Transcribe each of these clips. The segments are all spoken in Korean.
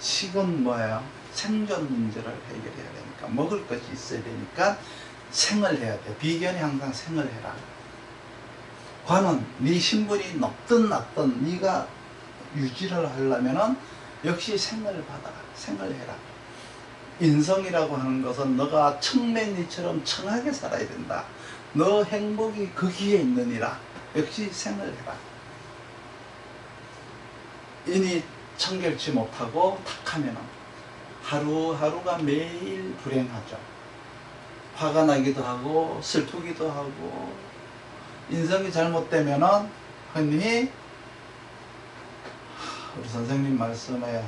식은 뭐예요? 생존 문제를 해결해야 되니까, 먹을 것이 있어야 되니까 생을 해야 돼. 비견이 항상 생을 해라. 관은 네 신분이 높든 낮든 네가 유지를 하려면은 역시 생을 받아라. 생을 해라. 인성이라고 하는 것은 너가 청맹리처럼 청하게 살아야 된다. 너 행복이 거기에 있느니라. 역시 생을 해라. 인이 청결치 못하고 탁하면은 하루하루가 매일 불행하죠. 화가 나기도 하고 슬프기도 하고, 인성이 잘못되면은 흔히 우리 선생님 말씀에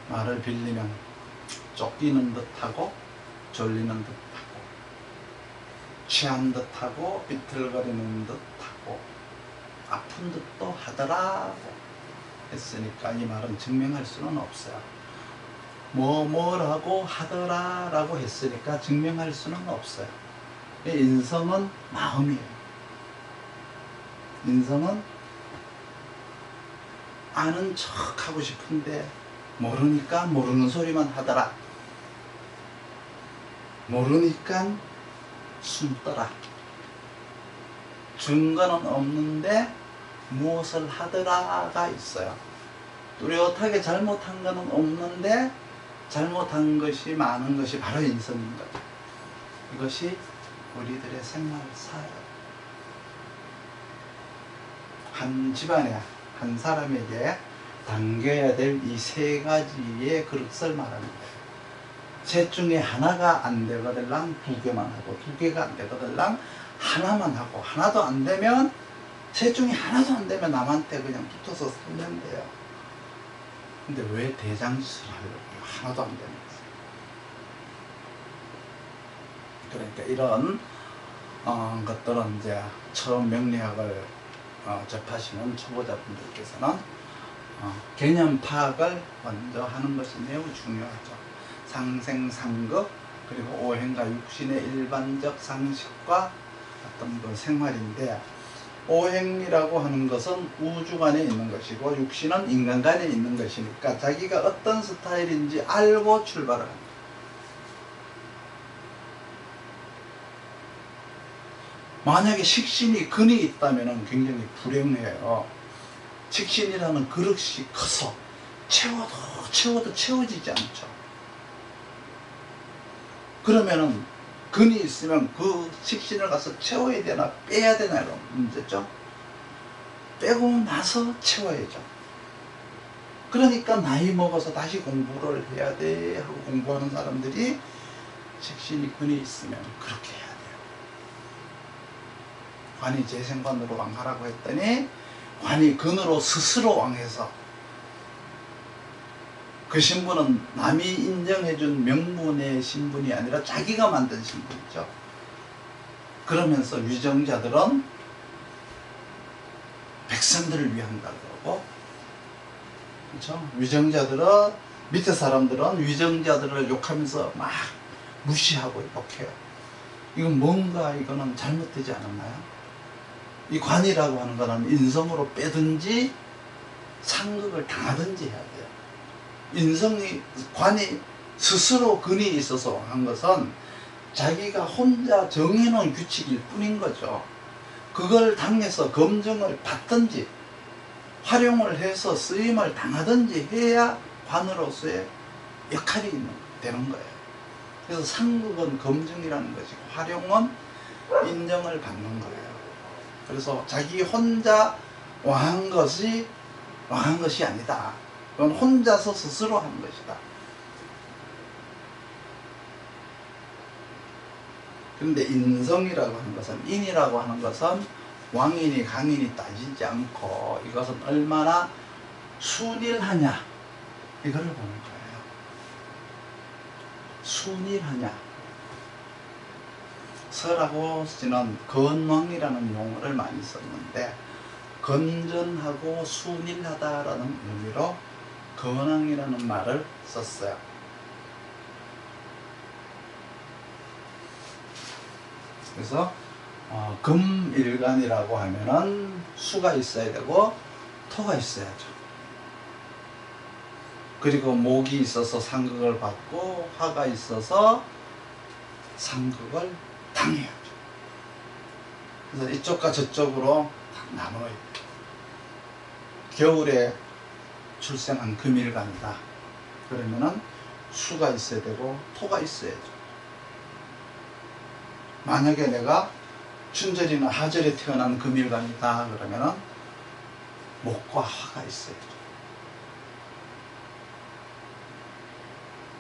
말을 빌리면 쫓기는 듯하고 졸리는 듯하고 취한 듯하고 비틀거리는 듯하고 아픈 듯도 하더라고 했으니까 이 말은 증명할 수는 없어요. 뭐라고 하더라 라고 했으니까 증명할 수는 없어요. 인성은 마음이에요. 인성은 아는 척 하고 싶은데 모르니까 모르는 소리만 하더라. 모르니까 숨더라. 증거는 없는데 무엇을 하더라가 있어요. 뚜렷하게 잘못한 것은 없는데 잘못한 것이 많은 것이 바로 인성인 거죠. 이것이 우리들의 생활사예요. 한 집안에 한 사람에게 당겨야 될 이 세 가지의 그릇을 말하는 거예요. 셋 중에 하나가 안 되거들랑 두 개만 하고, 두 개가 안 되거들랑 하나만 하고, 하나도 안 되면, 셋 중에 하나도 안 되면 남한테 그냥 붙어서 살면 돼요. 근데 왜 대장짓을 하려고? 하나도 안 되는 거예요. 그러니까 이런 것들은 이제 처음 명리학을 접하시는 초보자분들께서는 개념 파악을 먼저 하는 것이 매우 중요하죠. 상생상극, 그리고 오행과 육신의 일반적 상식과 어떤 그 생활인데, 오행이라고 하는 것은 우주간에 있는 것이고 육신은 인간간에 있는 것이니까 자기가 어떤 스타일인지 알고 출발을 합니다. 만약에 식신이 근이 있다면 굉장히 불행해요. 식신이라는 그릇이 커서 채워도 채워지지 않죠. 그러면은 근이 있으면 그 식신을 가서 채워야 되나 빼야 되나 이런 문제죠. 빼고 나서 채워야죠. 그러니까 나이 먹어서 다시 공부를 해야 돼 하고 공부하는 사람들이 식신이 근이 있으면 그렇게 해야 돼요. 관이 재생관으로 왕하라고 했더니 관이 근으로 스스로 왕해서, 그 신분은 남이 인정해준 명분의 신분이 아니라 자기가 만든 신분이죠. 그러면서 위정자들은 백성들을 위한다고 그러고, 그렇죠? 위정자들은, 밑에 사람들은 위정자들을 욕하면서 막 무시하고 욕해요. 이건 뭔가 이거는 잘못되지 않았나요? 이 관이라고 하는 거는 인성으로 빼든지 상극을 당하든지 해야 돼요. 관이 스스로 근이 있어서 한 것은 자기가 혼자 정해놓은 규칙일 뿐인 거죠. 그걸 당해서 검증을 받든지 활용을 해서 쓰임을 당하든지 해야 관으로서의 역할이 되는 거예요. 그래서 상극은 검증이라는 것이고 활용은 인정을 받는 거예요. 그래서 자기 혼자 왕한 것이 아니다. 그건 혼자서 스스로 한 것이다. 그런데 인성이라고 하는 것은, 인이라고 하는 것은 왕인이 강인이 따지지 않고 이것은 얼마나 순일하냐 이거를 보는 거예요. 순일하냐. 설하고씨는 건왕이라는 용어를 많이 썼는데 건전하고 순일하다라는 의미로 건왕이라는 말을 썼어요. 그래서 금일간이라고 하면은 수가 있어야 되고 토가 있어야죠. 그리고 목이 있어서 상극을 받고 화가 있어서 상극을 당해야죠. 그래서 이쪽과 저쪽으로 딱 나눠야 돼요. 겨울에 출생한 금일간이다. 그러면은 수가 있어야 되고 토가 있어야죠. 만약에 내가 춘절이나 하절에 태어난 금일간이다 그러면은 목과 화가 있어야죠.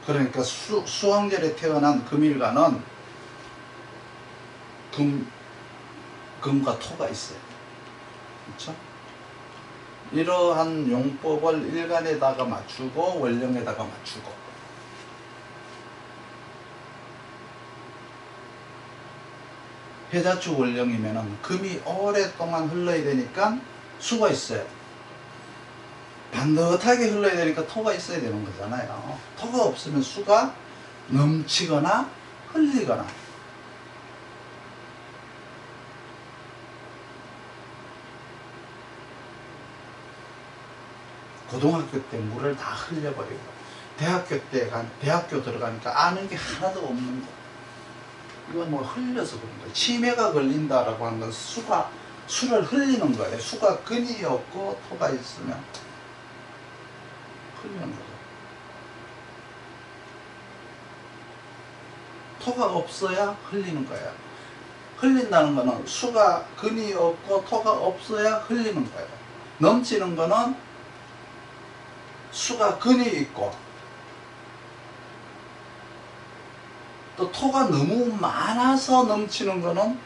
그러니까 수왕절에 태어난 금일간은 금과 토가 있어요. 그렇죠? 이러한 용법을 일간에다가 맞추고 원령에다가 맞추고, 해자축 원령이면은 금이 오랫동안 흘러야 되니까 수가 있어요. 반듯하게 흘러야 되니까 토가 있어야 되는 거잖아요. 토가 없으면 수가 넘치거나 흘리거나. 고등학교 때 물을 다 흘려버리고 대학교 들어가니까 아는 게 하나도 없는 거. 이건 뭐 흘려서 그런 거예요. 치매가 걸린다라고 하는 건 수를 흘리는 거예요. 수가 근이 없고 토가 있으면 흘리는 거죠. 토가 없어야 흘리는 거예요. 흘린다는 거는 수가 근이 없고 토가 없어야 흘리는 거예요. 넘치는 거는 수가 근이 있고 또 토가 너무 많아서 넘치는 거는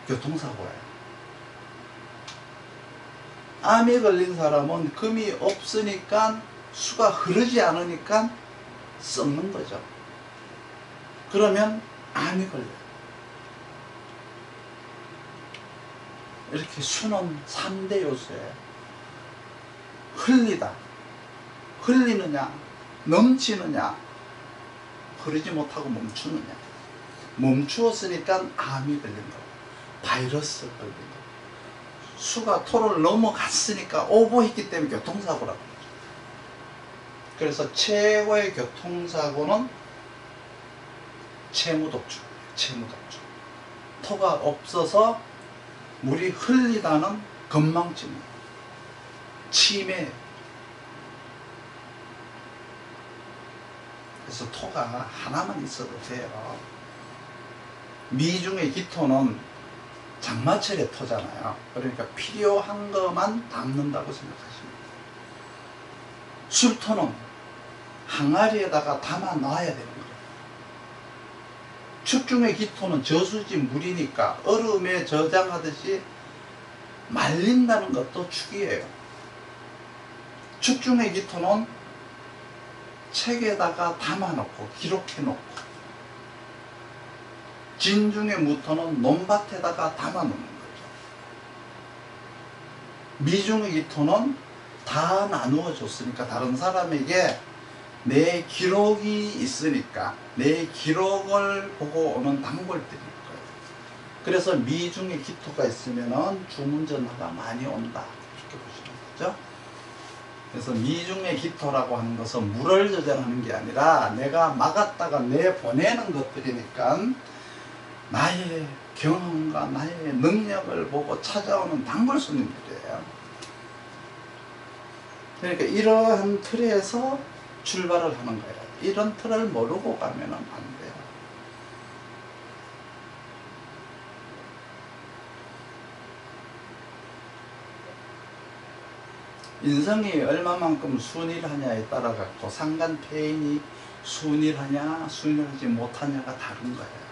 교통사고예요. 암이 걸린 사람은 금이 없으니까 수가 흐르지 않으니까 썩는 거죠. 그러면 암이 걸려요. 이렇게 수는 3대 요소예요. 흘리다. 흘리느냐, 넘치느냐, 흐르지 못하고 멈추느냐. 멈추었으니까 암이 걸린 거고, 바이러스 걸린 거고, 수가 토를 넘어갔으니까 오버했기 때문에 교통사고라고 하죠. 그래서 최고의 교통사고는 채무독주. 토가 없어서 물이 흘리다는 건망증, 치매. 그래서 토가 하나만 있어도 돼요. 미중의 기토는 장마철의 토잖아요. 그러니까 필요한 것만 담는다고 생각하십니다. 술토는 항아리에다가 담아 놔야 되는 거예요. 축중의 기토는 저수지 물이니까 얼음에 저장하듯이 말린다는 것도 축이에요. 축중의 기토는 책에다가 담아놓고 기록해놓고, 진중의 무토는 논밭에다가 담아놓는 거죠. 미중의 기토는 다 나누어 줬으니까 다른 사람에게 내 기록이 있으니까 내 기록을 보고 오는 단골들일 거예요. 그래서 미중의 기토가 있으면 주문전화가 많이 온다, 이렇게 보시는 거죠. 그래서 미중의 기토라고 하는 것은 물을 저장하는 게 아니라 내가 막았다가 내보내는 것들이니까 나의 경험과 나의 능력을 보고 찾아오는 단골 손님들이에요. 그러니까 이러한 틀에서 출발을 하는 거예요. 이런 틀을 모르고 가면 안 돼요. 인성이 얼마만큼 순일하냐에 따라 갖고 상간폐인이 순일하냐 순일하지 못하냐가 다른 거예요.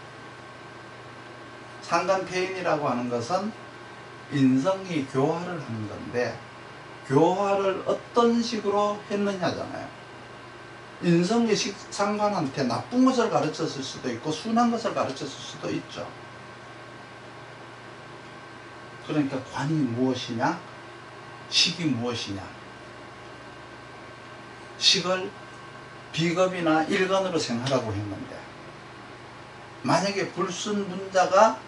상간폐인이라고 하는 것은 인성이 교화를 하는 건데, 교화를 어떤 식으로 했느냐잖아요. 인성이 상관한테 나쁜 것을 가르쳤을 수도 있고 순한 것을 가르쳤을 수도 있죠. 그러니까 관이 무엇이냐, 식이 무엇이냐. 식을 비겁이나 일간으로 생각하라고 했는데, 만약에 불순분자가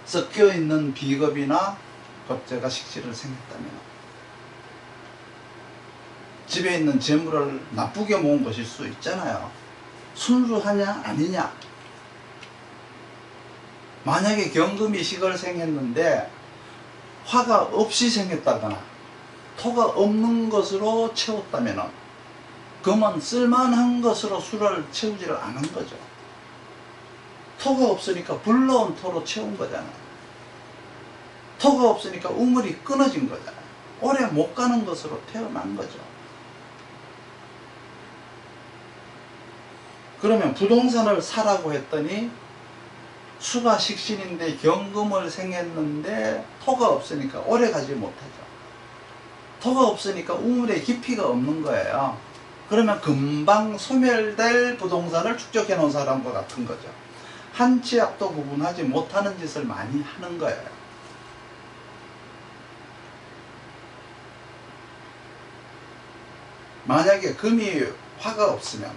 섞여있는 비겁이나 겁재가 식지를 생겼다면 집에 있는 재물을 나쁘게 모은 것일 수 있잖아요. 순수하냐 아니냐. 만약에 경금이 식을 생겼는데 화가 없이 생겼다거나 토가 없는 것으로 채웠다면 금은 쓸만한 것으로 수를 채우지를 않은 거죠. 토가 없으니까 불러온 토로 채운 거잖아요. 토가 없으니까 우물이 끊어진 거잖아요. 오래 못 가는 것으로 태어난 거죠. 그러면 부동산을 사라고 했더니 수가 식신인데 경금을 생겼는데 토가 없으니까 오래 가지 못하죠. 토가 없으니까 우물에 깊이가 없는 거예요. 그러면 금방 소멸될 부동산을 축적해 놓은 사람과 같은 거죠. 한 치 앞도 구분하지 못하는 짓을 많이 하는 거예요. 만약에 금이 화가 없으면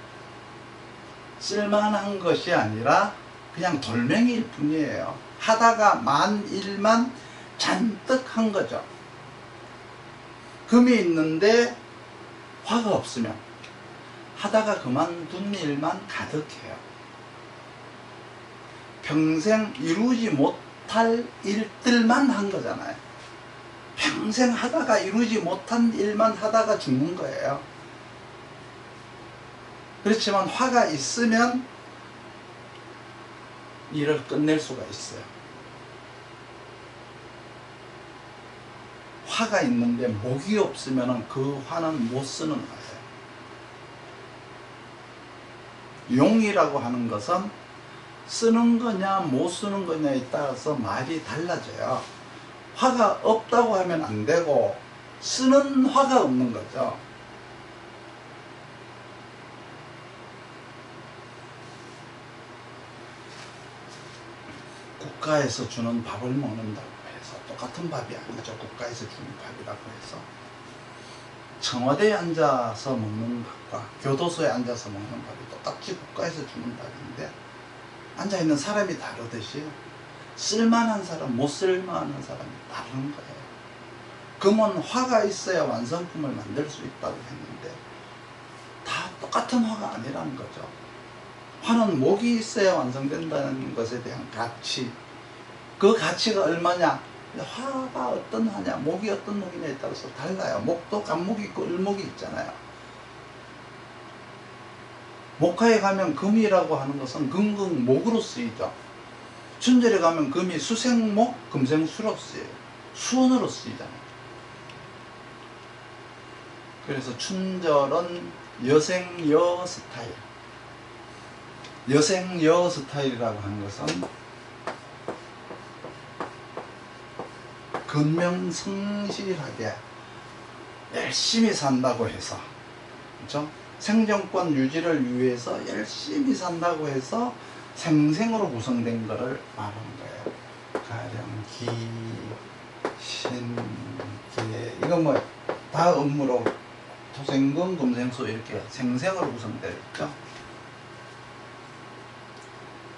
쓸만한 것이 아니라 그냥 돌멩이일 뿐이에요. 하다가 만 일만 잔뜩 한 거죠. 금이 있는데 화가 없으면 하다가 그만둔 일만 가득해요. 평생 이루지 못할 일들만 한 거잖아요. 평생 하다가 이루지 못한 일만 하다가 죽는 거예요. 그렇지만 화가 있으면 일을 끝낼 수가 있어요. 화가 있는데 목이 없으면 그 화는 못 쓰는 거예요. 용이라고 하는 것은 쓰는 거냐 못 쓰는 거냐에 따라서 말이 달라져요. 화가 없다고 하면 안 되고 쓰는 화가 없는 거죠. 국가에서 주는 밥을 먹는다고 해서 똑같은 밥이 아니죠. 국가에서 주는 밥이라고 해서 청와대에 앉아서 먹는 밥과 교도소에 앉아서 먹는 밥이 똑같이 국가에서 주는 밥인데 앉아있는 사람이 다르듯이 쓸만한 사람, 못 쓸만한 사람이 다른 거예요. 금은 화가 있어야 완성품을 만들 수 있다고 했는데 다 똑같은 화가 아니라는 거죠. 화는 목이 있어야 완성된다는 것에 대한 가치, 그 가치가 얼마냐, 화가 어떤 화냐, 목이 어떤 목이냐에 따라서 달라요. 목도 간목이 있고 을목이 있잖아요. 목화에 가면 금이라고 하는 것은 금극목으로 쓰이죠. 춘절에 가면 금이 수생목, 금생수로 쓰여요. 수원으로 쓰이잖아요. 그래서 춘절은 여생여 스타일. 여생여 스타일이라고 하는 것은 근명성실하게 열심히 산다고 해서, 그렇죠? 생존권 유지를 위해서 열심히 산다고 해서 생생으로 구성된 것을 말하는 거예요. 가령 기, 신, 계, 이건 뭐 다 음으로 토생금, 금생수 이렇게 생생으로 구성되어 있죠.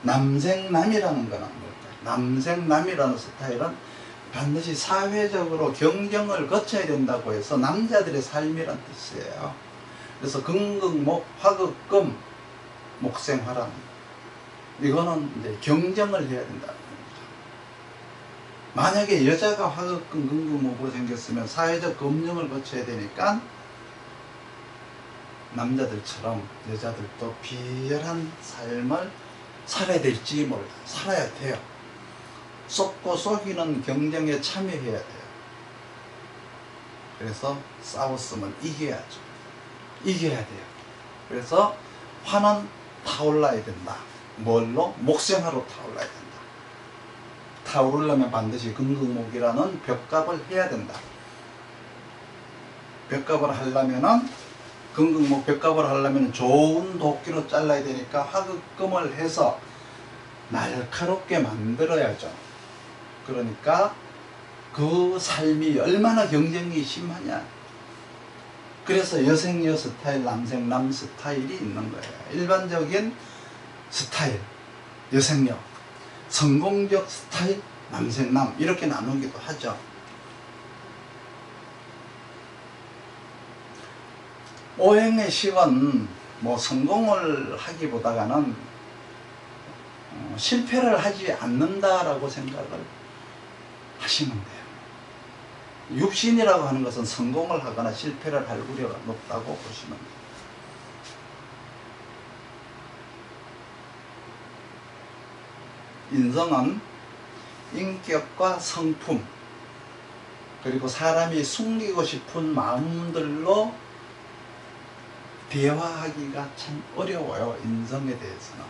남생남이라는 거는 뭘까요? 남생남이라는 스타일은 반드시 사회적으로 경쟁을 거쳐야 된다고 해서 남자들의 삶이란 뜻이에요. 그래서 금극목, 화극금, 목생화란, 이거는 이제 경쟁을 해야 된다는 겁니다. 만약에 여자가 화극금, 금극목으로 생겼으면 사회적 검증을 거쳐야 되니까 남자들처럼 여자들도 비열한 삶을 살아야 될지 몰라. 살아야 돼요. 쏟고 속이는 경쟁에 참여해야 돼요. 그래서 싸웠으면 이겨야죠. 이겨야 돼요. 그래서 화는 타올라야 된다. 뭘로? 목생화로 타올라야 된다. 타오르려면 반드시 금극목이라는 벽갑을 해야 된다. 벽갑을 하려면은 금극목 벽갑을 하려면 좋은 도끼로 잘라야 되니까 화극금을 해서 날카롭게 만들어야죠. 그러니까 그 삶이 얼마나 경쟁이 심하냐. 그래서 여생여 스타일, 남생남 스타일이 있는 거예요. 일반적인 스타일, 여생여, 성공적 스타일, 남생남 이렇게 나누기도 하죠. 오행의 식은 뭐 성공을 하기보다는 실패를 하지 않는다라고 생각을 하시면 돼요. 육신이라고 하는 것은 성공을 하거나 실패를 할 우려가 높다고 보시면 돼요. 인성은 인격과 성품, 그리고 사람이 숨기고 싶은 마음들로 대화하기가 참 어려워요. 인성에 대해서는.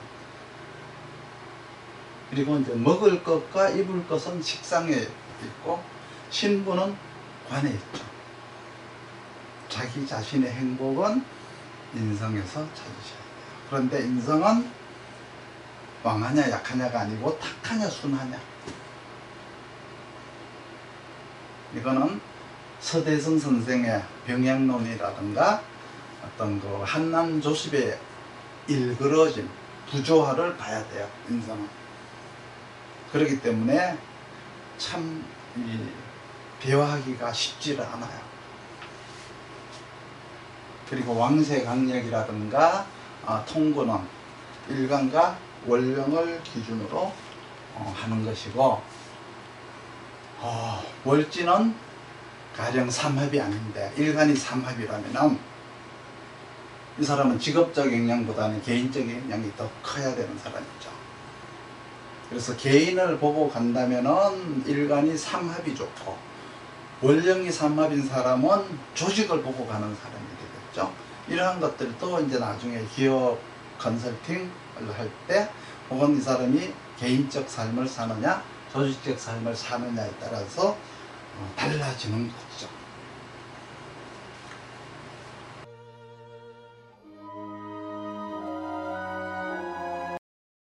그리고 이제 먹을 것과 입을 것은 식상에 있고 신분은 관에 있죠. 자기 자신의 행복은 인성에서 찾으셔야 돼요. 그런데 인성은 왕하냐 약하냐가 아니고 탁하냐 순하냐. 이거는 서대성 선생의 병약론이라든가 어떤 그 한남 조십의 일그러짐, 부조화를 봐야 돼요. 인성은. 그렇기 때문에 참 대화하기가 쉽지를 않아요. 그리고 왕세강력이라든가 통구는 일간과 월령을 기준으로 하는 것이고, 월지는 가령 삼합이 아닌데 일간이 삼합이라면 이 사람은 직업적 영향보다는 개인적 영향이 더 커야 되는 사람이죠. 그래서 개인을 보고 간다면은 일간이 삼합이 좋고, 월령이 삼합인 사람은 조직을 보고 가는 사람이 되겠죠. 이러한 것들도 이제 나중에 기업 컨설팅을 할 때, 혹은 이 사람이 개인적 삶을 사느냐 조직적 삶을 사느냐에 따라서 달라지는 거죠.